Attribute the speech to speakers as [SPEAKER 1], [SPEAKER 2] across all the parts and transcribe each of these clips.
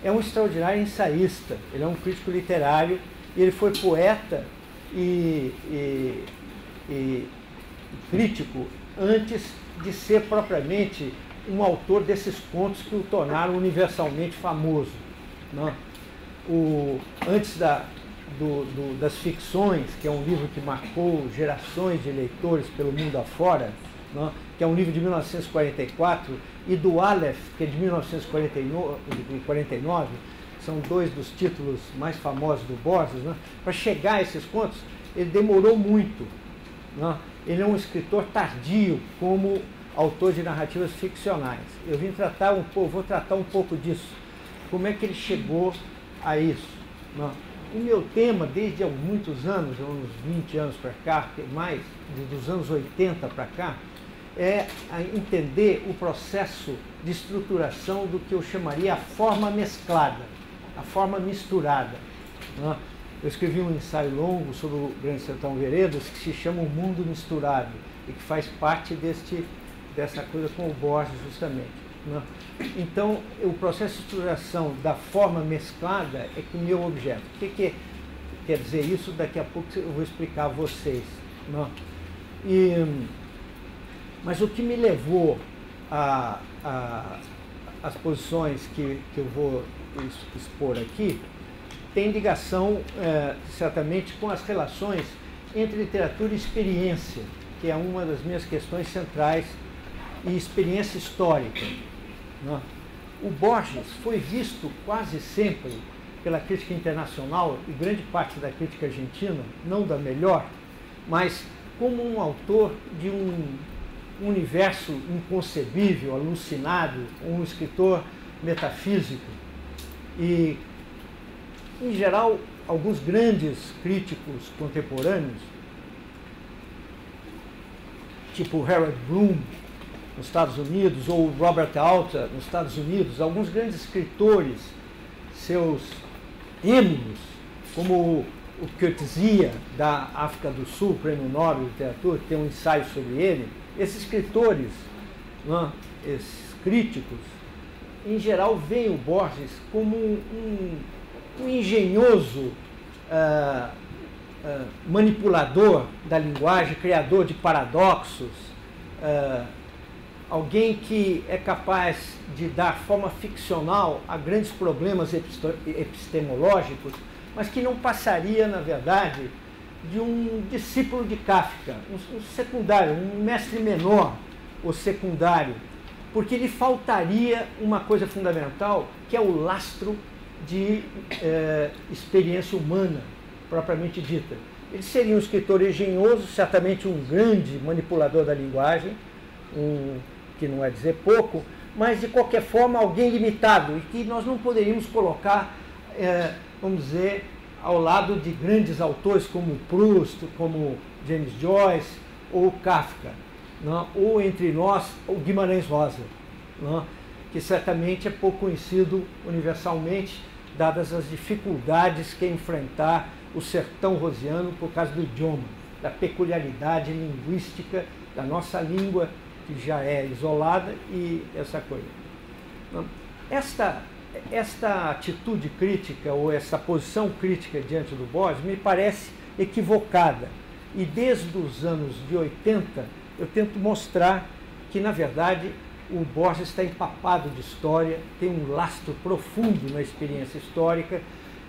[SPEAKER 1] é um extraordinário ensaísta, ele é um crítico literário, e ele foi poeta e crítico antes de ser propriamente um autor desses contos que o tornaram universalmente famoso, né? Antes das ficções, que é um livro que marcou gerações de leitores pelo mundo afora, né? Que é um livro de 1944, e do Aleph, que é de 1949, são dois dos títulos mais famosos do Borges, né? Para chegar a esses contos, ele demorou muito, né? Ele é um escritor tardio como autor de narrativas ficcionais. Eu vou tratar um pouco disso, como é que ele chegou a isso, né? O meu tema, desde há muitos anos, uns 20 anos para cá, mais, dos anos 80 para cá, é entender o processo de estruturação do que eu chamaria a forma mesclada, a forma misturada, né? Eu escrevi um ensaio longo sobre o Grande Sertão Veredas que se chama O Mundo Misturado e que faz parte dessa coisa com o Borges justamente, né? Então, o processo de estruturação da forma mesclada é que o meu objeto. O que quer dizer isso? Daqui a pouco eu vou explicar a vocês, né? Mas o que me levou às posições que eu vou expor aqui tem ligação, certamente, com as relações entre literatura e experiência, que é uma das minhas questões centrais, e experiência histórica, né? O Borges foi visto quase sempre pela crítica internacional e grande parte da crítica argentina, não da melhor, mas como um autor de um universo inconcebível, alucinado, um escritor metafísico. E, em geral, alguns grandes críticos contemporâneos, tipo Harold Bloom, nos Estados Unidos, ou Robert Alter, nos Estados Unidos, alguns grandes escritores, seus ídolos, como o Coetzee, da África do Sul, Prêmio Nobel de Literatura, que tem um ensaio sobre ele. Esses escritores, né, esses críticos, em geral, veem o Borges como um engenhoso manipulador da linguagem, criador de paradoxos, alguém que é capaz de dar forma ficcional a grandes problemas epistemológicos, mas que não passaria, na verdade, de um discípulo de Kafka, um secundário, um mestre menor ou secundário, porque lhe faltaria uma coisa fundamental, que é o lastro de experiência humana, propriamente dita. Ele seria um escritor engenhoso, certamente um grande manipulador da linguagem, que não é dizer pouco, mas, de qualquer forma, alguém limitado, e que nós não poderíamos colocar, vamos dizer, ao lado de grandes autores como Proust, como James Joyce ou Kafka, não? Ou, entre nós, o Guimarães Rosa, não? Que certamente é pouco conhecido universalmente, dadas as dificuldades que é enfrentar o sertão rosiano por causa do idioma, da peculiaridade linguística da nossa língua, que já é isolada, e essa coisa. Esta atitude crítica, ou essa posição crítica diante do Borges, me parece equivocada. E desde os anos de 80, eu tento mostrar que, na verdade, o Borges está empapado de história, tem um lastro profundo na experiência histórica,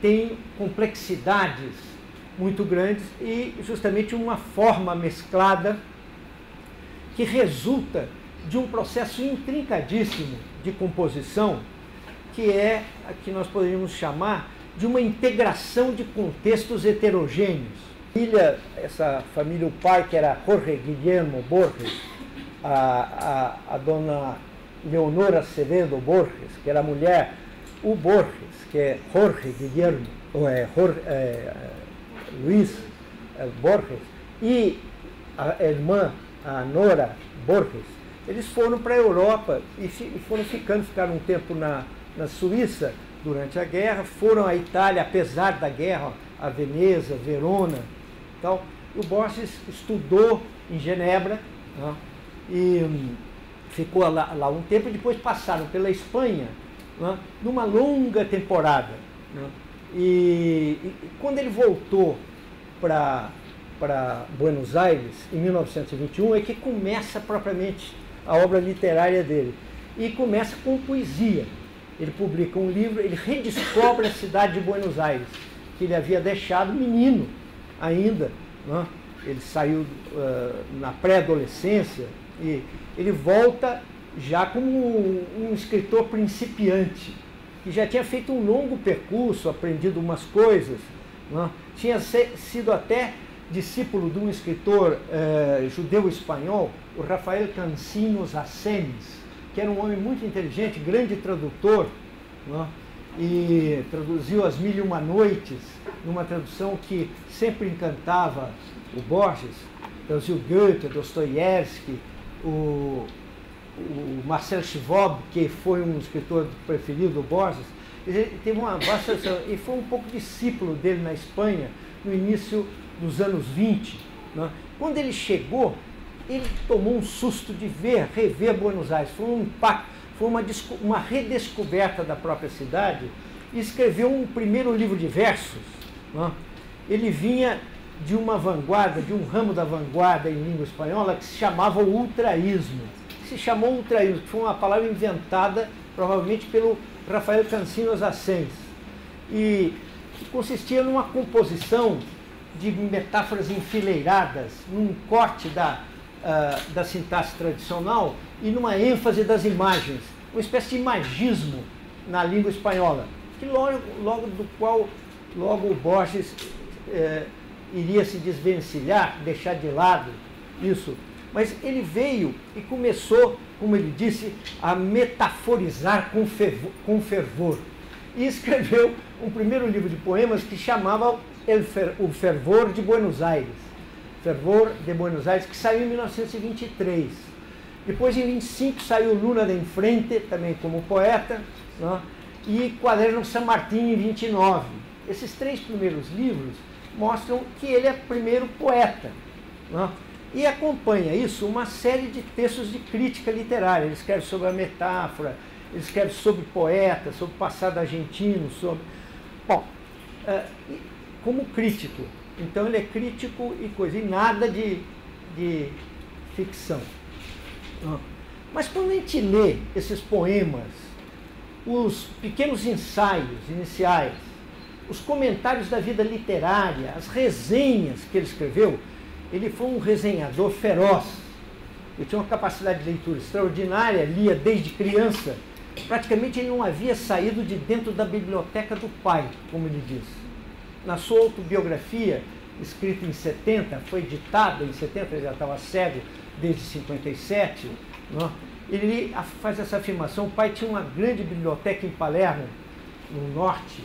[SPEAKER 1] tem complexidades muito grandes e, justamente, uma forma mesclada que resulta de um processo intrincadíssimo de composição, que é a que nós poderíamos chamar de uma integração de contextos heterogêneos. Essa família, o pai, que era Jorge Guillermo Borges, a dona Leonora Acevedo Borges, que era a mulher, o Borges, que é Jorge Guillermo, ou Luiz Borges, e a irmã, a Nora Borges, eles foram para a Europa e ficaram um tempo na Suíça durante a guerra, foram à Itália, apesar da guerra, a Veneza, Verona, tal. O Borges estudou em Genebra, né, e ficou lá um tempo, e depois passaram pela Espanha né, numa longa temporada. Né? E quando ele voltou para Buenos Aires, em 1921, é que começa propriamente a obra literária dele. E começa com poesia. Ele publica um livro, ele redescobre a cidade de Buenos Aires, que ele havia deixado menino ainda. Né? Ele saiu na pré-adolescência e ele volta já como um escritor principiante, que já tinha feito um longo percurso, aprendido umas coisas. Né? Tinha sido até discípulo de um escritor judeu-espanhol, o Rafael Cansinos Assens, que era um homem muito inteligente, grande tradutor, né? E traduziu As Mil e Uma Noites, numa tradução que sempre encantava o Borges, traduziu Goethe, Dostoiévski, o Marcel Schwab, que foi um escritor preferido do Borges. Ele teve uma vasta e foi um pouco discípulo dele na Espanha no início dos anos 20. Né? Quando ele chegou, ele tomou um susto de rever Buenos Aires. Foi um impacto, foi uma redescoberta da própria cidade, e escreveu um primeiro livro de versos. Né? Ele vinha de uma vanguarda, de um ramo da vanguarda em língua espanhola que se chamava o ultraísmo. Se chamou ultraísmo, que foi uma palavra inventada provavelmente pelo Rafael Cansinos Assens. E consistia numa composição de metáforas enfileiradas, num corte da sintaxe tradicional e numa ênfase das imagens, uma espécie de imagismo na língua espanhola, que logo do qual o Borges iria se desvencilhar, deixar de lado isso. Mas ele veio e começou, como ele disse, a metaforizar com fervor. E escreveu um primeiro livro de poemas que chamava O Fervor de Buenos Aires. Fervor de Buenos Aires, que saiu em 1923. Depois, em 25, saiu Luna de Enfrente, também como poeta, né? E Quaderno San Martín, em 29. Esses três primeiros livros mostram que ele é primeiro poeta. Né? E acompanha isso uma série de textos de crítica literária. Ele escreve sobre a metáfora, ele escreve sobre poetas, sobre o passado argentino, sobre... Bom, como crítico. Então ele é crítico e coisa, e nada de ficção. Mas quando a gente lê esses poemas, os pequenos ensaios iniciais, os comentários da vida literária, as resenhas que ele escreveu, ele foi um resenhador feroz. Ele tinha uma capacidade de leitura extraordinária, lia desde criança. Praticamente ele não havia saído de dentro da biblioteca do pai, como ele diz. Na sua autobiografia, escrita em 70, foi editada em 70, ele já estava cego desde 57, né? Ele faz essa afirmação: o pai tinha uma grande biblioteca em Palermo, no norte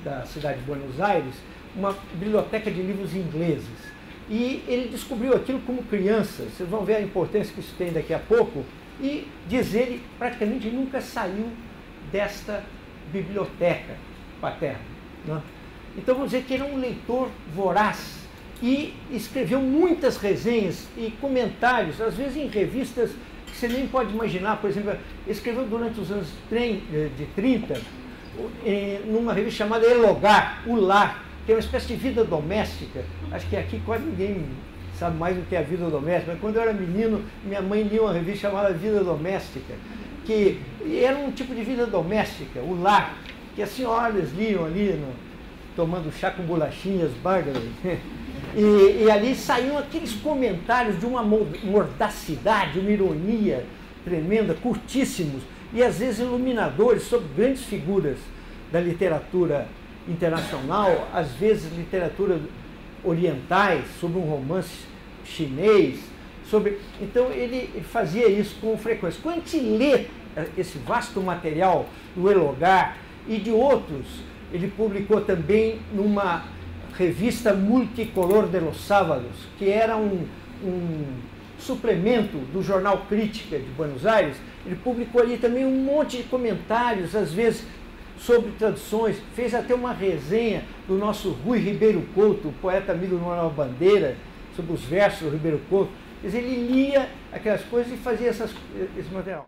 [SPEAKER 1] da cidade de Buenos Aires, uma biblioteca de livros ingleses. E ele descobriu aquilo como criança, vocês vão ver a importância que isso tem daqui a pouco, e diz ele, praticamente nunca saiu desta biblioteca paterna. Né? Então vamos dizer que ele é um leitor voraz e escreveu muitas resenhas e comentários, às vezes em revistas que você nem pode imaginar. Por exemplo, ele escreveu durante os anos de 30, numa revista chamada El Hogar, O Lar, que é uma espécie de vida doméstica. Acho que aqui quase ninguém sabe mais do que é a vida doméstica, mas quando eu era menino, minha mãe lia uma revista chamada Vida Doméstica, que era um tipo de vida doméstica, o lar, que as senhoras liam ali, tomando chá com bolachinhas, Burberry. E ali saíam aqueles comentários de uma mordacidade, uma ironia tremenda, curtíssimos, e às vezes iluminadores sobre grandes figuras da literatura internacional, às vezes literatura orientais, sobre um romance chinês, então ele fazia isso com frequência. Quando a gente lê esse vasto material do El Hogar e de outros, ele publicou também numa revista Multicolor de los Sábados, que era um suplemento do jornal Crítica de Buenos Aires. Ele publicou ali também um monte de comentários, às vezes sobre traduções, fez até uma resenha do nosso Rui Ribeiro Couto, poeta amigo do Manuel Bandeira, sobre os versos do Ribeiro Couto. Quer dizer, ele lia aquelas coisas e fazia esse material.